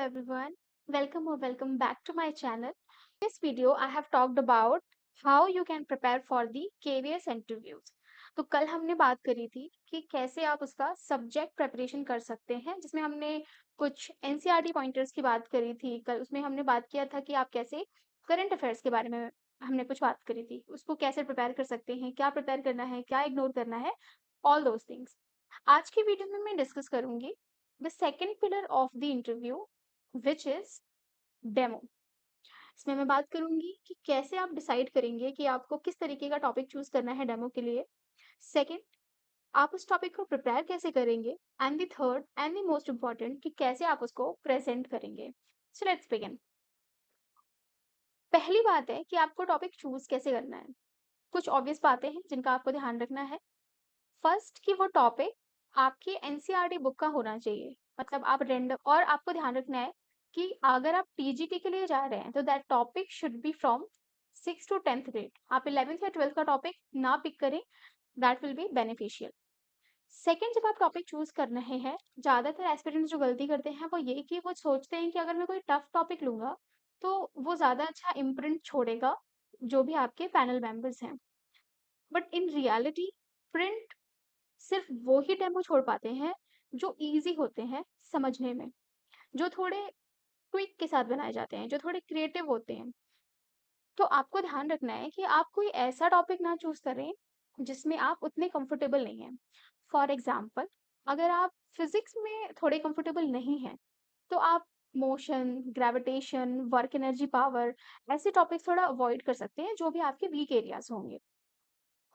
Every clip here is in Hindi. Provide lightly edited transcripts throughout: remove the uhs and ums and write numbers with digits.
everyone. Welcome back to my channel. In this video, I have talked about how you can prepare for the KVS interviews. तो कल हमने बात करी थी कि कैसे आप उसका सब्जेक्ट प्रिपरेशन कर सकते हैं, जिसमें हमने कुछ एनसीईआरटी पॉइंटर्स की बात करी थी। कल उसमें हमने बात किया था कि आप कैसे करंट अफेयर्स के बारे में हमने कुछ बात करी थी। उसको कैसे प्रिपेयर कर सकते हैं, क्या प्रिपेयर करना है, क्या इग्नोर करना है, ऑल दोज थिंग्स। आज की वीडियो में मैं डिस्कस करूंगी the second pillar of the interview which is demo. इसमें मैं बात करूंगी कि कैसे आप डिसाइड करेंगे कि आपको किस तरीके का टॉपिक चूज करना है डेमो के लिए। सेकंड, आप उस टॉपिक को प्रिपेयर कैसे करेंगे। And the third and the most important कि कैसे आप उसको प्रेजेंट करेंगे। So let's begin. पहली बात है कि आपको टॉपिक चूज कैसे करना है। कुछ ऑब्वियस बातें हैं जिनका आपको ध्यान रखना है। फर्स्ट कि वो टॉपिक आपकी एनसीईआरटी बुक का होना चाहिए। मतलब आप रेंडम, और आपको ध्यान रखना है कि अगर आप टीजीटी के लिए जा रहे हैं तो that topic should be from 6 to 10th grade. आप 11th या 12th का टॉपिक ना पिक करें, that will be beneficial. Second, जब आप टॉपिक चूज कर रहे हैं, ज्यादातर एस्पिरेंट्स जो गलती करते हैं वो ये कि वो सोचते हैं कि अगर मैं कोई टफ टॉपिक लूंगा तो वो ज्यादा अच्छा इम्प्रिंट छोड़ेगा जो भी आपके पैनल मेंबर्स हैं। बट इन रियलिटी प्रिंट सिर्फ वो ही डेमो छोड़ पाते हैं जो इजी होते हैं समझने में, जो थोड़े क्विक के साथ बनाए जाते हैं, जो थोड़े क्रिएटिव होते हैं। तो आपको ध्यान रखना है कि आप कोई ऐसा टॉपिक ना चूज करें जिसमें आप उतने कंफर्टेबल नहीं हैं। फॉर एग्जाम्पल, अगर आप फिजिक्स में थोड़े कंफर्टेबल नहीं हैं तो आप motion, gravitation, work energy, power, ऐसे टॉपिक थोड़ा अवॉइड कर सकते हैं जो भी आपके वीक एरियाज होंगे।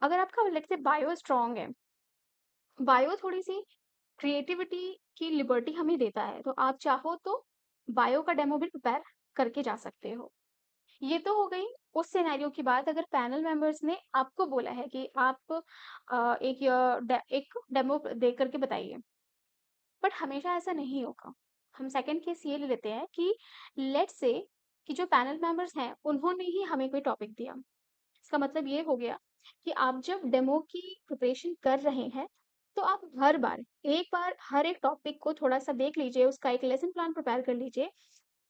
अगर आपका लेट्स से बायो स्ट्रांग है, बायो थोड़ी सी क्रिएटिविटी की लिबर्टी हमें देता है, तो आप चाहो तो बायो का डेमो भी प्रिपेयर करके जा सकते हो। ये तो हो गई उस सिनेरियो की बात अगर पैनल मेंबर्स ने आपको बोला है कि आप एक डेमो दे करके बताइए। बट हमेशा ऐसा नहीं होगा। हम सेकंड केस ये ले लेते हैं कि लेट्स से कि जो पैनल मेंबर्स हैं उन्होंने ही हमें कोई टॉपिक दिया। इसका मतलब ये हो गया कि आप जब डेमो की प्रिपरेशन कर रहे हैं तो आप हर बार एक बार हर एक टॉपिक को थोड़ा सा देख लीजिए, उसका एक लेसन प्लान प्रिपेयर कर लीजिए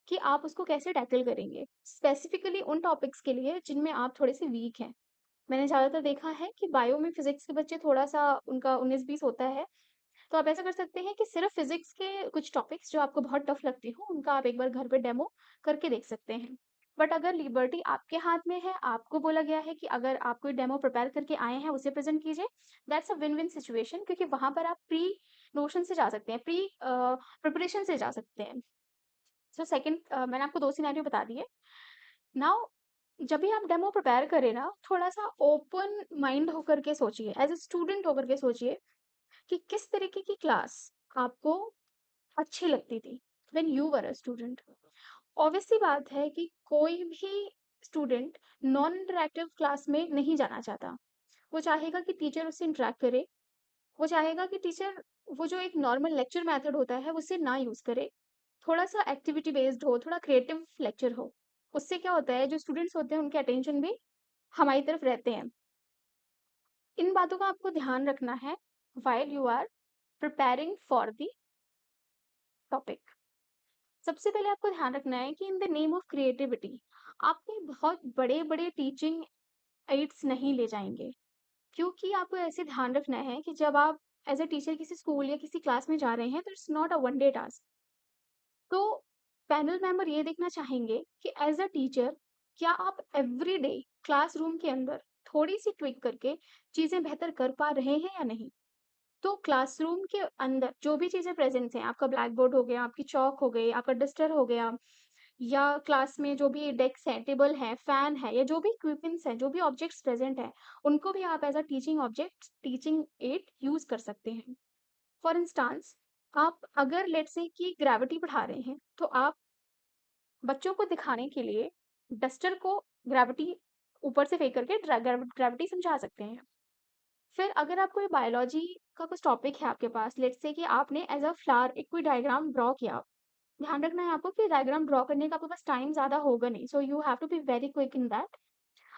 कि आप उसको कैसे टैकल करेंगे, स्पेसिफिकली उन टॉपिक्स के लिए जिनमें आप थोड़े से वीक हैं। मैंने ज़्यादातर देखा है कि बायो में फिजिक्स के बच्चे थोड़ा सा उनका 19-20 होता है। तो आप ऐसा कर सकते हैं कि सिर्फ फिजिक्स के कुछ टॉपिक्स जो आपको बहुत टफ लगती हो उनका आप एक बार घर पे डेमो करके देख सकते हैं। बट अगर लिबर्टी आपके हाथ में है, आपको बोला गया है कि अगर आप कोई डेमो प्रिपेयर करके आए हैं उसे प्रेजेंट कीजिए, that's a win win situation, क्योंकि वहां पर आप प्री नोशन से जा सकते हैं, प्री प्रिपरेशन से जा सकते हैं। सो सेकंड, मैंने आपको दो सिनेरियो बता दिए। नाउ जब भी आप डेमो प्रिपेयर करें ना, थोड़ा सा ओपन माइंड होकर के सोचिए, एज ए स्टूडेंट होकर के सोचिए कि किस तरीके की क्लास आपको अच्छी लगती थी when you were a student. Obvious सी बात है कि कोई भी स्टूडेंट नॉन इंटरेक्टिव क्लास में नहीं जाना चाहता। वो चाहेगा कि टीचर उससे इंटरेक्ट करे, वो चाहेगा कि टीचर वो जो एक नॉर्मल लेक्चर मेथड होता है उससे ना यूज करे, थोड़ा सा एक्टिविटी बेस्ड हो, थोड़ा क्रिएटिव लेक्चर हो। उससे क्या होता है, जो स्टूडेंट्स होते हैं उनके अटेंशन भी हमारी तरफ रहते हैं। इन बातों का आपको ध्यान रखना है while you are preparing for the topic। सबसे पहले आपको ध्यान रखना है कि in the name of creativity आप कोई बहुत बड़े बड़े टीचिंग एड्स नहीं ले जाएंगे, क्योंकि आपको ऐसे ध्यान रखना है कि जब आप एज अ टीचर किसी स्कूल या किसी क्लास में जा रहे हैं तो it's not a one day task. तो पैनल मेंबर ये देखना चाहेंगे कि एज अ टीचर क्या आप एवरी डे क्लासरूम के अंदर थोड़ी सी ट्विक करके चीजें बेहतर कर पा रहे हैं या नहीं। तो क्लासरूम के अंदर जो भी चीज़ें प्रेज़ेंट हैं, आपका ब्लैक बोर्ड हो गया, आपकी चॉक हो गई, आपका डस्टर हो गया, या क्लास में जो भी डेस्क हैं, टेबल है, फैन है, या जो भी इक्विपमेंट्स हैं, जो भी ऑब्जेक्ट्स प्रेज़ेंट हैं, उनको भी आप as a teaching objects, teaching add use कर सकते हैं। फॉर इंस्टांस, आप अगर लेट्स से कि ग्रेविटी पढ़ा रहे हैं, तो आप बच्चों को दिखाने के लिए डस्टर को ग्रेविटी ऊपर से फेंक करके ग्रेविटी समझा सकते हैं। फिर अगर आप कोई बायोलॉजी का कुछ टॉपिक है आपके पास, लेट्स से कि आपने एज अ फ्लावर एक कोई डायग्राम ड्रॉ किया। ध्यान रखना है आपको कि डायग्राम ड्रॉ करने का आपके पास टाइम ज़्यादा होगा नहीं, so you have to be very quick in that.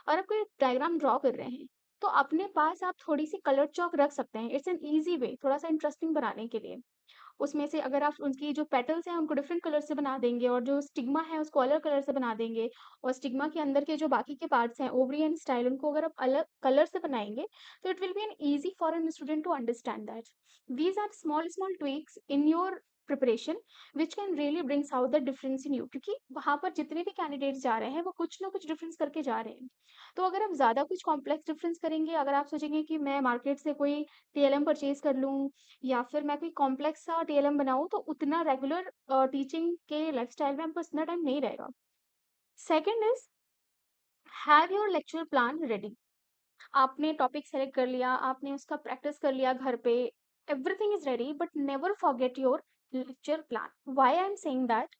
और आप कोई डायग्राम ड्रॉ कर रहे हैं तो अपने पास आप थोड़ी सी कलर चॉक रख सकते हैं। इट्स एन ईजी वे थोड़ा सा इंटरेस्टिंग बनाने के लिए। उसमें से अगर आप उनकी जो पेटल्स हैं उनको डिफरेंट कलर से बना देंगे और जो स्टिग्मा है उसको अलग कलर से बना देंगे और स्टिग्मा के अंदर के जो बाकी के पार्ट्स हैं ओवरी एंड स्टाइल उनको अगर आप अलग कलर से बनाएंगे तो it will be an easy for an student to understand that these are small small tweaks in your preparation which can really brings out the difference in you क्योंकि वहां पर जितने भी कैंडिडेट्स जा रहे हैं वो कुछ ना कुछ डिफरेंस करके जा रहे हैं तो अगर आप ज्यादा कुछ कॉम्प्लेक्स डिफरेंस करेंगे अगर आप सोचेंगे कि मैं मार्केट से कोई टीएलएम परचेज कर लूँ या फिर मैं कोई कॉम्प्लेक्स सा टीएलएम बनाऊँ तो उतना रेगुलर टीचिंग के लाइफस्टाइल में आपको इतना टाइम नहीं रहेगा। Second is have your lecture plan ready. आपने टॉपिक सेलेक्ट कर लिया, आपने उसका प्रैक्टिस कर लिया घर पे, everything is ready but never forget your lecture plan. Why I am saying that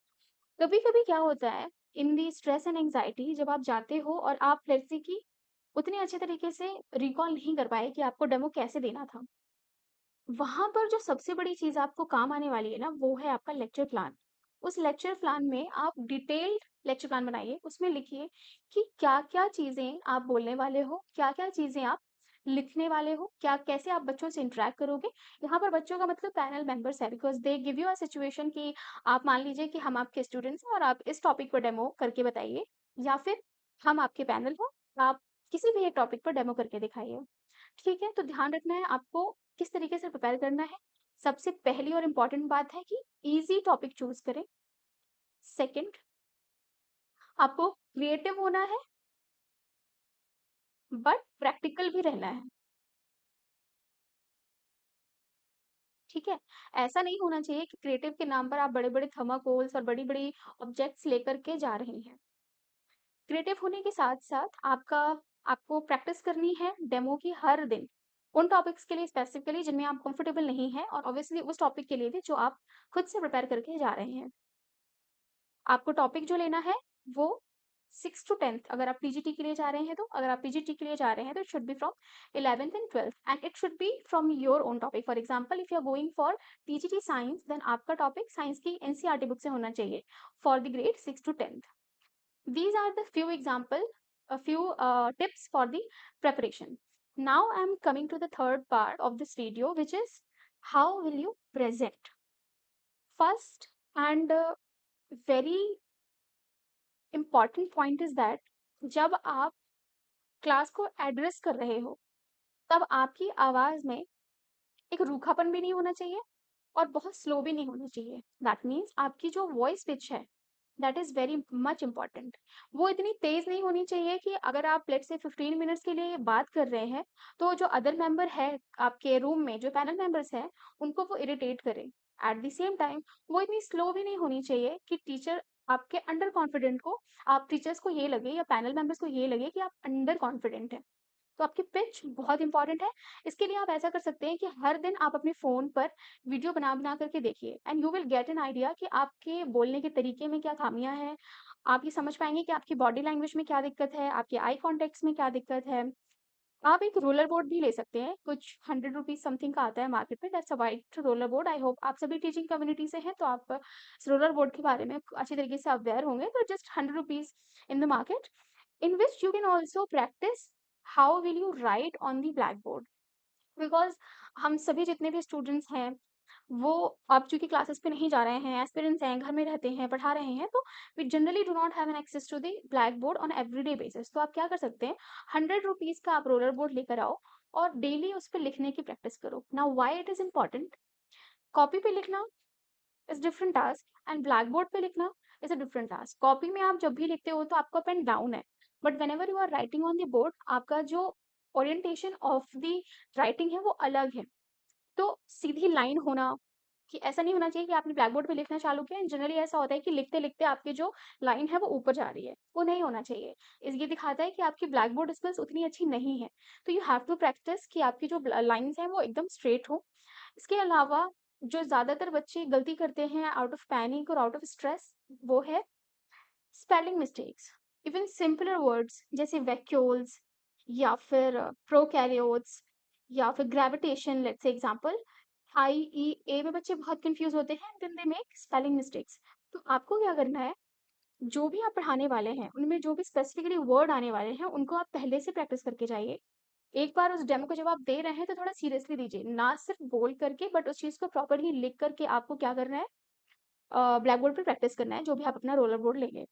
कभी-कभी क्या होता है इन दी स्ट्रेस एंड एंजाइटी जब आप जाते हो और आप लेट्स से कि उतने अच्छे तरीके से रिकॉल नहीं कर पाए कि आपको डेमो कैसे देना था। वहाँ पर जो सबसे बड़ी चीज़ आपको काम आने वाली है ना, वो है आपका लेक्चर प्लान। उस लेक्चर प्लान में आप डिटेल्ड लेक्चर प्लान बनाइए, उसमें लिखिए कि क्या-क्या चीज़ें आप बोलने वाले हो, क्या-क्या चीज़ें आप लिखने वाले हो, क्या कैसे आप बच्चों से इंटरैक्ट करोगे। यहाँ पर बच्चों का मतलब पैनल मेंबर्स है because they give you a situation कि आप मान लीजिए कि हम आपके स्टूडेंट्स हैं और आप इस टॉपिक पर डेमो करके बताइए या फिर हम आपके पैनल हो, आप किसी भी एक टॉपिक पर डेमो करके दिखाइए। ठीक है, तो ध्यान रखना है आपको किस तरीके से प्रिपेयर करना है। सबसे पहली और इम्पोर्टेंट बात है कि ईज़ी टॉपिक चूज़ करें। सेकंड, आपको क्रिएटिव होना है बट प्रैक्टिकल भी रहना है। ठीक है? ऐसा नहीं होना चाहिए कि क्रिएटिव के नाम पर आप बड़े-बड़े थर्माकोल्स और बड़ी-बड़ी ऑब्जेक्ट्स लेकर के जा रहे हैं। क्रिएटिव होने के साथ-साथ आपको प्रैक्टिस करनी है डेमो की हर दिन। उन टॉपिक्स के लिए स्पेसिफिकली जिनमें आप कंफर्टेबल नहीं हैं और ऑब्वियसली उस टॉपिक के लिए भी जो आप खुद से प्रिपेयर करके जा रहे हैं। आपको टॉपिक जो लेना है वो 6th to 10th अगर आप पीजीटी के लिए जा रहे हैं तो अगर आप पीजीटी के लिए जा रहे हैं तो it should be from 11th and 12th and it should be from your own topic. For example if you are going for PGT science then आपका टॉपिक साइंस की एनसीईआरटी बुक से होना चाहिए for the grade 6 to 10th। These are the few example, a few tips for the preparation. Now I am coming to the third part of this video, which is how will you present. First and very important point is that जब आप क्लास को एड्रेस कर रहे हो तब आपकी आवाज में एक रूखापन भी नहीं होना चाहिए और बहुत स्लो भी नहीं होनी चाहिए। दैट मीन्स आपकी जो वॉइस पिच है that is very much important. वो इतनी तेज नहीं होनी चाहिए कि अगर आप लेट से 15 मिनट्स के लिए बात कर रहे हैं तो जो अदर मेंबर है आपके रूम में जो पैनल मेंबर्स हैं उनको वो इरिटेट करे। एट द सेम टाइम वो इतनी स्लो भी नहीं होनी चाहिए कि टीचर आपके अंडर कॉन्फिडेंट को आप टीचर्स को ये लगे या पैनल मेंबर्स को ये लगे कि आप अंडर कॉन्फिडेंट है। तो आपकी पिच बहुत इंपॉर्टेंट है। इसके लिए आप ऐसा कर सकते हैं कि हर दिन आप अपने फ़ोन पर वीडियो बना करके देखिए and you will get an idea कि आपके बोलने के तरीके में क्या खामियाँ हैं। आप ये समझ पाएँगे कि आपकी बॉडी लैंग्वेज में क्या दिक्कत है, आपके आई कॉन्टैक्ट्स में क्या दिक्कत है। आप एक रोलर बोर्ड भी ले सकते हैं, कुछ 100 रुपीज़ समथिंग का आता है मार्केट में, that's a white roller board. I hope आप सभी टीचिंग कम्युनिटी से हैं, तो आप इस रोलर बोर्ड के बारे में अच्छी तरीके से अवेयर होंगे। तो just 100 rupees in the market in which you can also practice how will you write on the blackboard because हम सभी जितने भी स्टूडेंट्स हैं वो आप चूंकि क्लासेस पे नहीं जा रहे हैं एस्पिरेंट्स हैं घर में रहते हैं पढ़ा रहे हैं तो we generally do not have an access to the blackboard on everyday basis. तो आप क्या कर सकते हैं 100 रुपीज का आप रोलर बोर्ड लेकर आओ और डेली उस पर लिखने की प्रैक्टिस करो। Now why it is important, copy पे लिखना is different task and blackboard पे लिखना is a different task. Copy में आप जब भी लिखते हो तो आपका पेन डाउन है but whenever you are writing on the board आपका जो ओरिएंटेशन ऑफ द राइटिंग है वो अलग है। तो सीधी लाइन होना कि ऐसा नहीं होना चाहिए कि आपने ब्लैक बोर्ड पे लिखना चालू किया। जनरली ऐसा होता है कि लिखते लिखते आपकी जो लाइन है वो ऊपर जा रही है, वो नहीं होना चाहिए। इस ये दिखाता है कि आपकी ब्लैक बोर्ड स्किल्स उतनी अच्छी नहीं है। तो यू हैव टू प्रैक्टिस कि आपकी जो लाइंस हैं वो एकदम स्ट्रेट हो। इसके अलावा जो ज़्यादातर बच्चे गलती करते हैं आउट ऑफ पैनिक और आउट ऑफ स्ट्रेस वो है spelling mistakes. Even simpler words जैसे वैक्यूल्स या फिर प्रोकैरियोट्स या फिर gravitation let's say example I E A में बच्चे बहुत कंफ्यूज होते हैं then they make spelling mistakes. तो आपको क्या करना है, जो भी आप पढ़ाने वाले हैं उनमें जो भी स्पेसिफिकली वर्ड आने वाले हैं उनको आप पहले से प्रैक्टिस करके जाइए एक बार उस डेमो को जब आप दे रहे हैं तो थोड़ा सीरियसली दीजिए, ना सिर्फ बोल करके बट उस चीज़ को प्रॉपरली लिख करके आपको क्या करना है, ब्लैक बोर्ड पे प्रैक्टिस करना है, जो भी आप अपना रोलर बोर्ड लेंगे।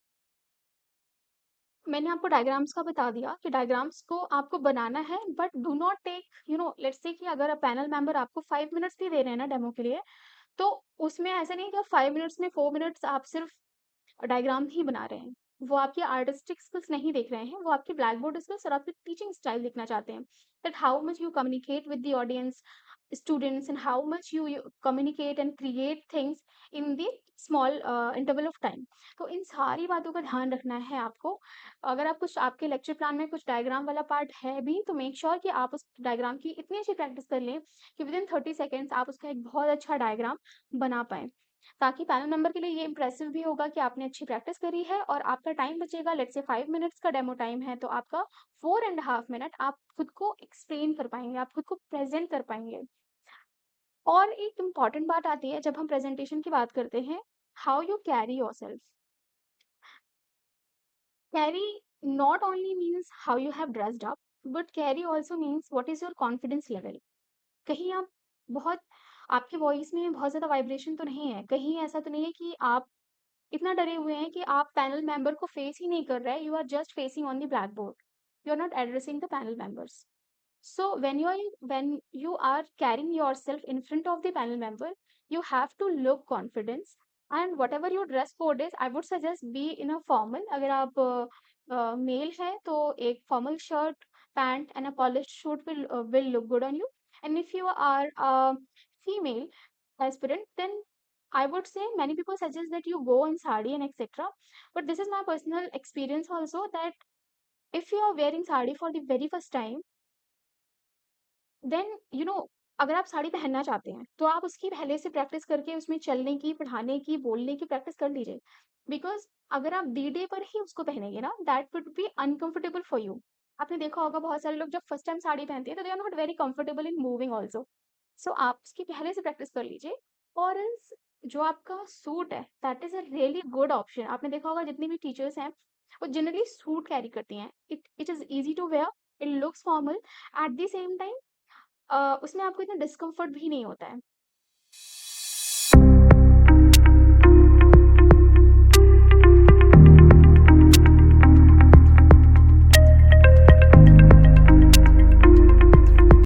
मैंने आपको डायग्राम्स का बता दिया कि डायग्राम्स को आपको बनाना है, but do not take let's say कि अगर पैनल मेंबर आपको 5 मिनट्स भी दे रहे हैं ना डेमो के लिए, तो उसमें ऐसा नहीं है कि आप 5 मिनट्स में 4 मिनट्स आप सिर्फ डायग्राम ही बना रहे हैं। वो आपकी आर्टिस्टिक स्किल्स नहीं देख रहे हैं, वो आपकी ब्लैक बोर्ड स्किल्स और आपकी टीचिंग स्टाइल देखना चाहते हैं। That how much you communicate with the audience, students, and how much you communicate and create things in the small interval of time। तो इन सारी बातों का ध्यान रखना है आपको। अगर आप कुछ आपके लेक्चर प्लान में कुछ डायग्राम वाला पार्ट है भी, तो मेक श्योर कि आप उस डायग्राम की इतनी अच्छी प्रैक्टिस कर लें कि विदिन 30 सेकेंड्स आप उसका एक बहुत अच्छा डायग्राम बना पाएँ। ताकि पैनल मेंबर के लिए ये इंप्रेसिव भी होगा कि आपने अच्छी प्रैक्टिस करी है और आपका टाइम बचेगा। लेट्स से 5 मिनट्स का डेमो टाइम है, तो आपका 4 एंड हाफ मिनट आप खुद को एक्सप्लेन कर पाएँगे, आप खुद को प्रेज़ेंट कर पाएँगे। और एक इम्पॉर्टेंट बात आती है जब हम प्रेज़ेंटेशन की बात करते हैं, how you carry yourself. Carry not only means how you have dressed up, but carry also means what is your confidence level. कहीं आप बहुत आपकी वॉइस में बहुत ज़्यादा वाइब्रेशन तो नहीं है, कहीं ऐसा तो नहीं है कि आप इतना डरे हुए हैं कि आप पैनल मेंबर को फेस ही नहीं कर रहे, you are just facing on the blackboard, you are not addressing the panel members. So when you are carrying yourself in front of the panel member, you have to look confidence, and whatever your dress code is, I would suggest be in a formal। अगर आप मेल हैं तो एक formal shirt, pant and a polished suit will look good on you। And if you are a female aspirant, then I would say many people suggest that you go in sari and etc. But this is my personal experience also, that if you are wearing sari for the very first time, then अगर आप साड़ी पहनना चाहते हैं, तो आप उसकी पहले से प्रैक्टिस करके उसमें चलने की, पढ़ाने की, बोलने की प्रैक्टिस कर लीजिए। बिकॉज़ अगर आप डी डे पर ही उसको पहनेंगे ना, that would be uncomfortable for you. आपने देखा होगा बहुत सारे लोग जब फर्स्ट टाइम साड़ी पहनते हैं, तो they are not very comfortable in moving also. So आप उसकी पहले से प्रैक्टिस कर लीजिए। और एल्स जो आपका सूट है, that is a really good option. आपने देखा होगा जितनी भी टीचर्स हैं, वो जनरली सूट कैरी करती हैं। It is easy to wear, it looks formal, at the same time उसमें आपको इतना डिस्कम्फर्ट भी नहीं होता है।